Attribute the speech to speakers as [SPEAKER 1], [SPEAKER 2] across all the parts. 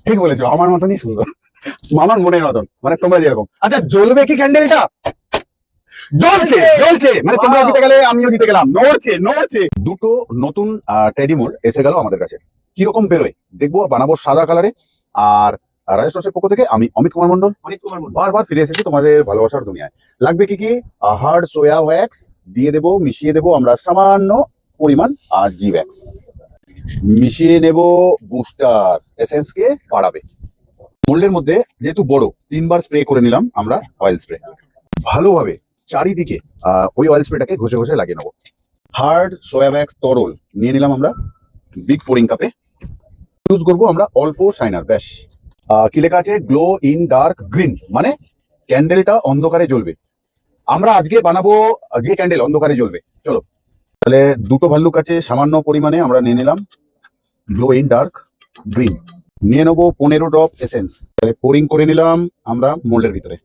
[SPEAKER 1] ঠিক বলেছো, আমার মতনই সুন্দর, আমার মনের মতন, মানে তোমরা যেরকম। আচ্ছা, জ্বলবে কি ক্যান্ডেলটা? জ্বলছে জ্বলছে, মানে তোমরা জিতে গেলে আমিও জিতে গেলাম। নড়ছে নড়ছে। দুটো নতুন টেডি মোড এসে গেল আমাদের কাছে। কিরকম বেরোয় দেখবো, বানাবো সাদা কালারে। আর রাজেশ টসের পক্ষ থেকে আমি অমিত কুমার মন্ডল বারবার ফিরে এসেছি তোমাদের ভালোবাসার দুনিয়ায়। লাগবে কি কি? হার্ড সোয়া ওয়্যাক্স দিয়ে দেবো, মিশিয়ে দেবো আমরা সামান্য পরিমাণ, আর জি ওয়্যাক্স মিশিয়ে নেব। বুস্টার এসেন্স কে বাড়াবে। মোল্ডের মধ্যে যেহেতু বড়, 3বার স্প্রে করে নিলাম আমরা অয়েল স্প্রে। ভালোভাবে চারিদিকে ওই অয়েল স্প্রেটাকে ঘষে ঘষে লাগিয়ে নেবো। হার্ড সোয়া ওয়্যাক্স তরল নিয়ে নিলাম আমরা বিগ পোরিং কাপে। ইউজ করবো আমরা অল্প শাইনার, ব্যাস। কি লেখা আছে? গ্লো ইন ডার্ক গ্রিন, মানে ক্যান্ডেলটা অন্ধকারে জ্বলবে। আমরা আজকে বানাবো যে ক্যান্ডেল অন্ধকারে জ্বলবে। চলো তাহলে দুটো ভাল্লুক আছে, সামান্য পরিমাণে আমরা নিয়ে নিলাম গ্লো ইন ডার্ক গ্রিন। নিয়ে নেবো 15 ড্রপ এসেন্স। তাহলে পোরিং করে নিলাম আমরা মোল্ডের ভিতরে।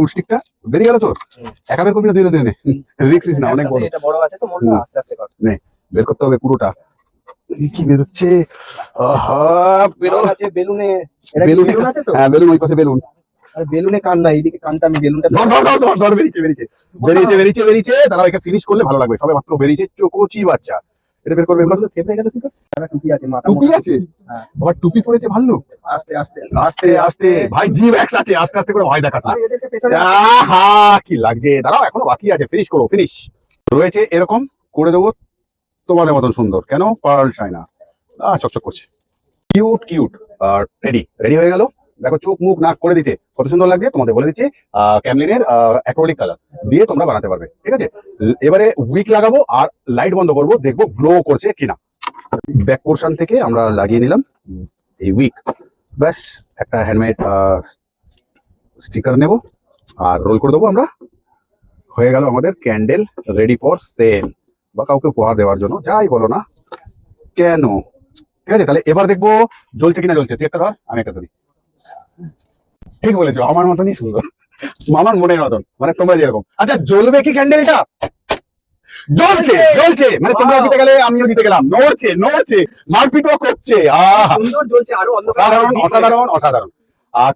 [SPEAKER 1] উস্টিকটা বেরিয়ে গেল তোর, একা বের করবি না? ধীরে ধীরে রিক্স না, অনেক বড়।
[SPEAKER 2] এটা বড় আছে তো, মোলটা আস্তে আস্তে কর।
[SPEAKER 1] নে, বের করতে হবে পুরোটা। কি বেরোচ্ছে? আহা, বেরো
[SPEAKER 2] আছে বেলুনে। এটা
[SPEAKER 1] বেলুন
[SPEAKER 2] বেলুন আছে তো?
[SPEAKER 1] হ্যাঁ, বেলুন ওই পাশে বেলুন।
[SPEAKER 2] আর বেলুনে কান না, এইদিকে কানটা আমি বেলুনটা
[SPEAKER 1] ধর ধর ধর ধর ধর, বেরিয়েছে বেরিয়েছে বেরিয়েছে বেরিয়েছে বেরিয়েছে। তারা একে ফিনিশ করলে ভালো লাগবে। সবে মাত্র বেরিয়েছে, চোকোচি বাচ্চা। এটা বের করবে।
[SPEAKER 2] ফেপে গেল কি? টুপি আছে, মাথা
[SPEAKER 1] টুপি আছে,
[SPEAKER 2] হ্যাঁ।
[SPEAKER 1] আবার টুপি পরেছে ভাল্লুক।
[SPEAKER 2] আস্তে আস্তে
[SPEAKER 1] আস্তে আস্তে ভাই, জি ব্যাক্স আছে, আস্তে আস্তে করে ভয় দেখাস না।
[SPEAKER 2] আর এদেরকে পেছনে
[SPEAKER 1] আহা, কি লাগছে, দাঁড়াও এখনো বাকি আছে। ফিনিশ করো, ফিনিশ রয়েছে। এরকম করে দেবো তোমাদের মতন সুন্দর। কেন? পার্ল শাইনা চকচক করছে, কিউট কিউট। আর রেডি রেডি হয়ে গেল। দেখো চোখ মুখ নাক করে দিতে কত সুন্দর লাগছে, তোমাদের বলে দিচ্ছি। ক্যামলিনের অ্যাক্রিলিক কালার দিয়ে তোমরা বানাতে পারবে, ঠিক আছে। এবারে উইক লাগাবো আর লাইট বন্ধ করবো, দেখবো গ্লো করছে কিনা। ব্যাক পোর্শন থেকে আমরা লাগিয়ে নিলাম এই উইক। ব্যাস, একটা হ্যান্ডমেড স্টিকার নেব আর রোল করে দেবো আমরা। হয়ে গেল আমাদের ক্যান্ডেল রেডি ফর সেল, বা কাউকে উপহার দেওয়ার জন্য, যাই বলো না কেন। ঠিক আছে, তাহলে এবার দেখবো জ্বলছে কিনা। জ্বলছে, তুই একটা ধর, আমি একটা ধরি। ঠিক বলেছো, আমার মতনই সুন্দর, আমার মনের মতন, মানে তোমরা যেরকম। আচ্ছা, জ্বলবে কি ক্যান্ডেলটা? জ্বলছে জ্বলছে, মানে তোমরা জিতে গেলে আমিও জিতে গেলাম। নড়ছে নড়ছে, মারপিটও করছে।
[SPEAKER 2] সুন্দর জ্বলছে, আরো অন্ধকার।
[SPEAKER 1] অসাধারণ অসাধারণ অসাধারণ।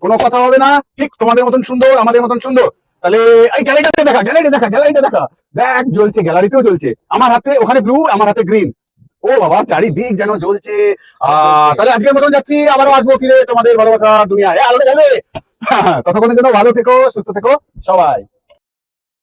[SPEAKER 1] কোনো কথা হবে না, ঠিক তোমাদের মতন সুন্দর, আমাদের মতন সুন্দর। তাহলে এই গ্যালারিটা দেখা, গ্যালারিটা দেখা, গ্যালারিটা দেখা। দেখ জ্বলছে, গ্যালারিতেও জ্বলছে। আমার হাতে ওখানে ব্লু, আমার হাতে গ্রিন। ও বাবা, চারিদিক যেন জ্বলছে। তাহলে আজকের মতন যাচ্ছি, আবারও আসবো ফিরে তোমাদের ভালোবাসার দুনিয়ায়। আলোটা জ্বলবে। ততক্ষণের জন্য ভালো থেকো, সুস্থ থেকো সবাই।